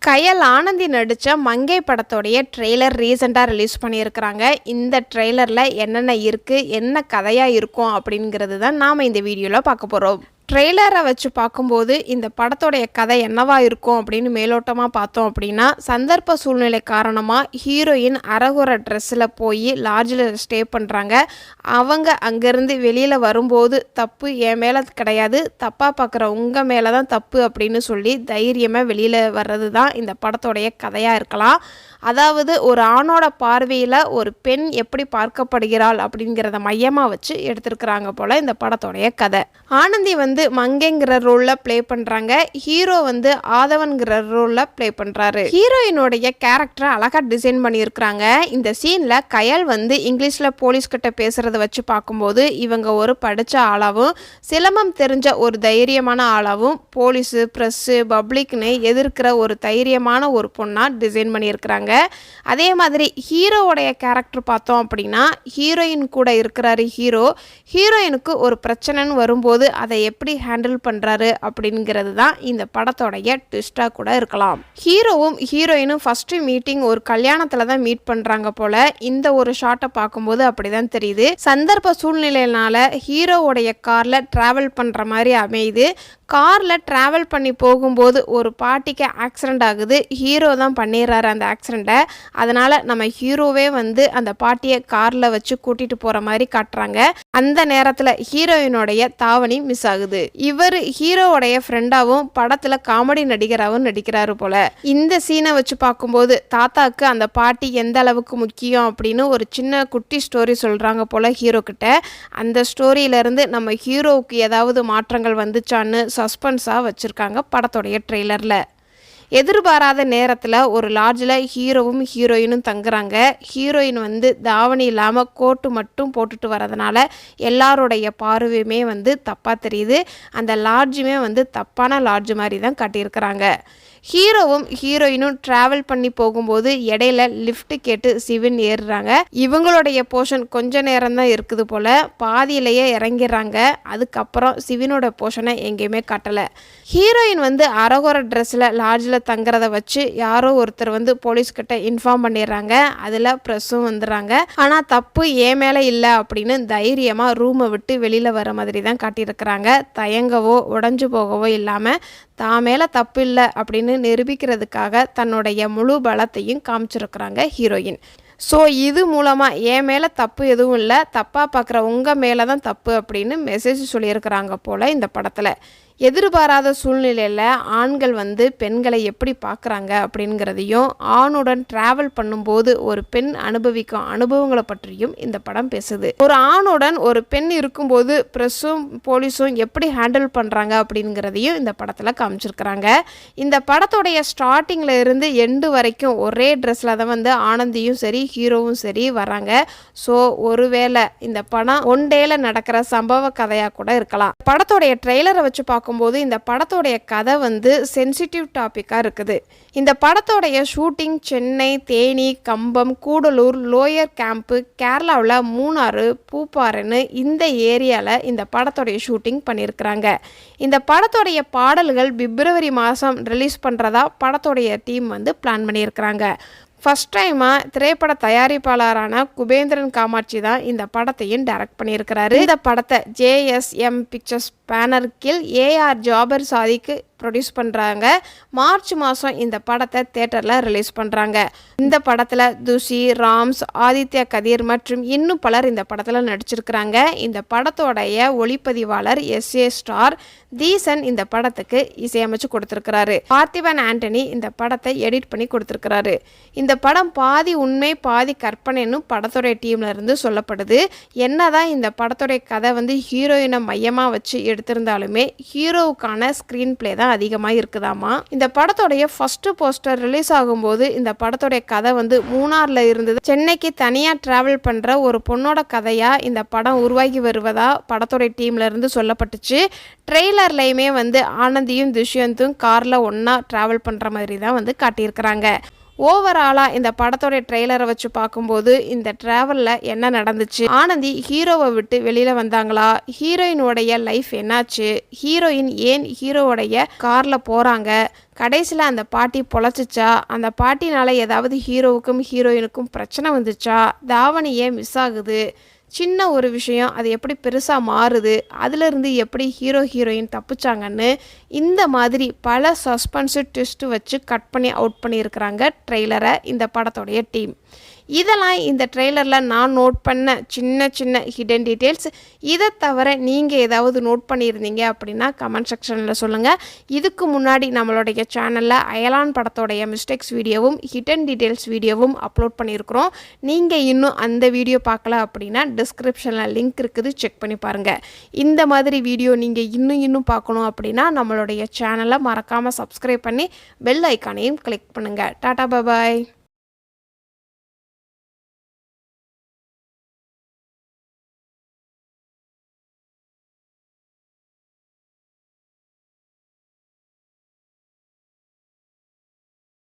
கயல் ஆனந்தி நடித்த மங்கை படத்தோடைய ட்ரெய்லர் ரீசெண்டாக ரிலீஸ் பண்ணியிருக்கிறாங்க. இந்த ட்ரெய்லரில் என்னென்ன இருக்குது, என்ன கதையாக இருக்கும் அப்படிங்கிறது தான் நாம் இந்த வீடியோவில் பார்க்க போகிறோம். ட்ரெய்லரை வச்சு பார்க்கும்போது இந்த படத்தோடைய கதை என்னவா இருக்கும் அப்படின்னு மேலோட்டமாக பார்த்தோம் அப்படின்னா, சந்தர்ப்ப சூழ்நிலை காரணமாக ஹீரோயின் அரகுற ட்ரெஸ்ஸில் போய் லாட்ஜில் ஸ்டே பண்ணுறாங்க. அவங்க அங்கேருந்து வெளியில் வரும்போது தப்பு என் மேலே கிடையாது, தப்பாக பார்க்குற உங்கள் மேலே தான் தப்பு அப்படின்னு சொல்லி தைரியமாக வெளியில் வர்றது தான் இந்த படத்தோடைய கதையாக இருக்கலாம். அதாவது ஒரு ஆணோட பார்வையில் ஒரு பெண் எப்படி பார்க்கப்படுகிறாள் அப்படிங்கிறத மையமாக வச்சு எடுத்திருக்கிறாங்க போல் இந்த படத்தோடைய கதை. ஆனந்தி மங்கைங்கிற ரோலில் ப்ளே பண்ணுறாங்க. ஹீரோ ஆதவன்கிற ரோலில் ப்ளே பண்ணுறாரு. ஹீரோயினுடைய கேரக்டரை அழகாக டிசைன் பண்ணியிருக்கிறாங்க. இந்த சீனில் கயல் இங்கிலீஷில் போலீஸ்கிட்ட பேசுகிறத வச்சு பார்க்கும்போது இவங்க ஒரு படித்த ஆளாகவும் சிலம்பம் தெரிஞ்ச ஒரு தைரியமான ஆளாகவும் போலீஸு ப்ரெஸ்ஸு பப்ளிக்னு எதிர்க்கிற ஒரு தைரியமான ஒரு பொண்ணாக டிசைன் பண்ணியிருக்கிறாங்க. அதே மாதிரி ஹீரோவுடைய கேரக்டர் பார்த்தோம் அப்படின்னா, ஹீரோயின் கூட இருக்கிறாரு ஹீரோ. ஹீரோயினுக்கு ஒரு பிரச்சனைன்னு வரும்போது அதை எப்படி ஹேண்டில் பண்ணுறாரு அப்படிங்கிறது தான் இந்த படத்தோடைய ட்விஸ்டாக கூட இருக்கலாம். ஹீரோவும் ஹீரோயினும் ஃபஸ்ட்டு மீட்டிங் ஒரு கல்யாணத்தில் தான் மீட் பண்ணுறாங்க போல். இந்த ஒரு ஷாட்டை பார்க்கும்போது அப்படி தான் தெரியுது. சந்தர்ப்ப சூழ்நிலையினால ஹீரோவுடைய காரில் ட்ராவல் பண்ணுற மாதிரி அமையுது. காரில் ட்ராவல் பண்ணி போகும்போது ஒரு பாட்டிக்கு ஆக்சிடெண்ட் ஆகுது. ஹீரோ தான் பண்ணிடுறாரு அந்த ஆக்சிடெண்ட்டை. அதனால் நம்ம ஹீரோவே அந்த பாட்டியை காரில் வச்சு கூட்டிகிட்டு போகிற மாதிரி காட்டுறாங்க. அந்த நேரத்தில் ஹீரோயினுடைய தாவணி மிஸ் ஆகுது. இவர் ஹீரோவுடைய ஃப்ரெண்டாகவும் படத்தில் காமெடி நடிகராகவும் நடிக்கிறாரு போல். இந்த சீனை வச்சு பார்க்கும்போது தாத்தாவுக்கு அந்த பாட்டி எந்த அளவுக்கு முக்கியம் அப்படின்னு ஒரு சின்ன குட்டி ஸ்டோரி சொல்கிறாங்க போல் ஹீரோ கிட்ட. அந்த ஸ்டோரியிலேருந்து நம்ம ஹீரோவுக்கு ஏதாவது மாற்றங்கள் வந்துச்சான்னு சஸ்பென்ஸாக வச்சுருக்காங்க படத்தோடைய ட்ரெய்லரில். எதிர்பாராத நேரத்தில் ஒரு லாட்ஜில் ஹீரோவும் ஹீரோயினும் தங்குறாங்க. ஹீரோயின் தாவணி இல்லாமல் கோட்டு மட்டும் போட்டுட்டு வரதுனால எல்லாருடைய பார்வையுமே தப்பாக தெரியுது. அந்த லாட்ஜுமே தப்பான லாட்ஜ் மாதிரி தான் காட்டியிருக்கிறாங்க. ஹீரோவும் ஹீரோயினும் ட்ராவல் பண்ணி போகும்போது இடையில லிஃப்ட் கேட்டு சிவன் ஏறுறாங்க. இவங்களுடைய போர்ஷன் கொஞ்ச நேரம் தான் இருக்குது போல். பாதியிலேயே இறங்கிடுறாங்க. அதுக்கப்புறம் சிவனோட போர்ஷனை எங்கேயுமே காட்டலை. ஹீரோயின் அரகுற ட்ரெஸ்ஸில் லாட்ஜில் தங்குறத வச்சு யாரோ ஒருத்தர் போலீஸ்கிட்ட இன்ஃபார்ம் பண்ணிடுறாங்க. அதில் ப்ரெஸ்ஸும் வந்துடுறாங்க. ஆனால் தப்பு ஏன் மேலே இல்லை அப்படின்னு தைரியமாக ரூமை விட்டு வெளியில் வர மாதிரி தான் காட்டியிருக்கிறாங்க. தயங்கவோ உடஞ்சு போகவோ இல்லாமல் தான் மேலே தப்பு இல்லை அப்படின்னு நிரூபிக்கிறதுக்காக தன்னுடைய முழு பலத்தையும் காமிச்சிருக்கிறாங்க ஹீரோயின். ஸோ இது மூலமாக என் மேலே தப்பு எதுவும் இல்லை, தப்பாக பார்க்குற உங்கள் மேலே தான் தப்பு அப்படின்னு மெசேஜ் சொல்லியிருக்கிறாங்க போல் இந்த படத்தில். எதிர்பாராத சூழ்நிலையில் ஆண்கள் பெண்களை எப்படி பார்க்குறாங்க அப்படிங்கிறதையும், ஆணுடன் ட்ராவல் பண்ணும்போது ஒரு பெண் அனுபவிக்கும் அனுபவங்களை பற்றியும் இந்த படம் பேசுது. ஒரு ஆணுடன் ஒரு பெண் இருக்கும்போது ப்ரெஸ்ஸும் போலீஸும் எப்படி ஹேண்டில் பண்ணுறாங்க அப்படிங்கிறதையும் இந்த படத்தில் காமிச்சிருக்கிறாங்க. இந்த படத்தோடைய ஸ்டார்டிங்கில் இருந்து எண்டு வரைக்கும் ஒரே ட்ரெஸ்ஸில் தான் ஆனந்தியும் சரி ஹீரோவும் சரி வராங்க. ஸோ ஒருவேளை இந்த படம் ஒன் டேல நடக்கிற சம்பவ கதையாக கூட இருக்கலாம். படத்தோடைய ட்ரெய்லரை வச்சு பார்க்கும்போது இந்த படத்தோடைய கதை சென்சிட்டிவ் டாப்பிக்காக இருக்குது. இந்த படத்தோடைய ஷூட்டிங் சென்னை, தேனி, கம்பம், கூடலூர், லோயர் கேம்ப்பு, கேரளாவில் மூணாறு, பூப்பாறைன்னு இந்த ஏரியாவில் இந்த படத்தோடைய ஷூட்டிங் பண்ணியிருக்கிறாங்க. இந்த படத்தோடைய பாடல்கள் பிப்ரவரி மாதம் ரிலீஸ் பண்ணுறதா படத்தோடைய டீம் பிளான் பண்ணியிருக்கிறாங்க. ஃபஸ்ட் டைமாக திரைப்பட தயாரிப்பாளரான குபேந்திரன் காமாட்சி தான் இந்த படத்தையும் டைரக்ட் பண்ணியிருக்கிறாரு. இந்த படத்தை JSM பிக்சர்ஸ் பேனர் கீழ் AR ஜாபர் சாதிக்கு ப்ரொடியூஸ் பண்ணுறாங்க. மார்ச் மாதம் இந்த படத்தை தேட்டரில் ரிலீஸ் பண்ணுறாங்க. இந்த படத்தில் துஷி, ராம்ஸ், ஆதித்யா கதிர் மற்றும் இன்னும் பலர் இந்த படத்தில் நடிச்சிருக்கிறாங்க. இந்த படத்தோடைய ஒளிப்பதிவாளர் SA ஸ்டார் தீசன் இந்த படத்துக்கு இசையமைச்சு கொடுத்துருக்கிறாரு. பார்த்திபன் ஆண்டனி இந்த படத்தை எடிட் பண்ணி கொடுத்துருக்கிறாரு. இந்த படம் பாதி உண்மை பாதி கற்பனைன்னு படத்தோடைய டீம்ல இருந்து சொல்லப்படுது. என்னதான் இந்த படத்தோடைய கதை ஹீரோயினை மையமாக வச்சு எடுத்திருந்தாலுமே ஹீரோவுக்கான ஸ்க்ரீன் பிளே தான் அதிகமாக இருக்குதாமா. இந்த படத்தோடைய ஃபர்ஸ்ட் போஸ்டர் ரிலீஸ் ஆகும்போது இந்த படத்தோடைய கதை மூணாரில் இருந்தது சென்னைக்கு தனியாக ட்ராவல் பண்ணுற ஒரு பொண்ணோட கதையாக இந்த படம் உருவாகி வருவதா படத்தோடைய டீம்ல இருந்து சொல்லப்பட்டுச்சு. ட்ரெய்லர்லையுமே ஆனந்தியும் துஷ்யந்தும் காரில் ஒன்றா ட்ராவல் பண்ணுற மாதிரி தான் காட்டியிருக்கிறாங்க. ஓவராலாக இந்த படத்தோடைய ட்ரெய்லரை வச்சு பார்க்கும்போது இந்த ட்ராவலில் என்ன நடந்துச்சு, ஆனந்தி ஹீரோவை விட்டு வெளியில் வந்தாங்களா, ஹீரோயினுடைய லைஃப் என்னாச்சு, ஹீரோயின் ஏன் ஹீரோவுடைய காரில் போகிறாங்க, கடைசியில் அந்த பாட்டி பொழைச்சிச்சா, அந்த பாட்டினால் ஏதாவது ஹீரோவுக்கும் ஹீரோயினுக்கும் பிரச்சனை வந்துச்சா, தாவணி ஏன் மிஸ் ஆகுது, சின்ன ஒரு விஷயம் அது எப்படி பெருசாக மாறுது, அதிலிருந்து எப்படி ஹீரோ ஹீரோயின் தப்பிச்சாங்கன்னு இந்த மாதிரி பல சஸ்பென்ஸு ட்விஸ்ட்டு வச்சு கட் பண்ணி அவுட் பண்ணியிருக்கிறாங்க ட்ரெய்லரை இந்த படத்தோடைய டீம். இதெல்லாம் இந்த ட்ரெய்லரில் நான் நோட் பண்ண சின்ன சின்ன ஹிடன் டீட்டெயில்ஸ். இதை தவிர நீங்கள் ஏதாவது நோட் பண்ணியிருந்தீங்க அப்படின்னா கமெண்ட் செக்ஷனில் சொல்லுங்கள். இதுக்கு முன்னாடி நம்மளுடைய சேனலில் அயலான் படத்தோடைய மிஸ்டேக்ஸ் வீடியோவும் ஹிடன் டீட்டெயில்ஸ் வீடியோவும் அப்லோட் பண்ணியிருக்கிறோம். நீங்கள் இன்னும் அந்த வீடியோ பார்க்கல அப்படின்னா டிஸ்கிரிப்ஷனில் லிங்க் இருக்குது, செக் பண்ணி பாருங்கள். இந்த மாதிரி வீடியோ நீங்கள் இன்னும் பார்க்கணும் அப்படின்னா நம்மளுடைய சேனலை மறக்காமல் சப்ஸ்கிரைப் பண்ணி பெல் ஐக்கானையும் கிளிக் பண்ணுங்கள். டாடா பாய்.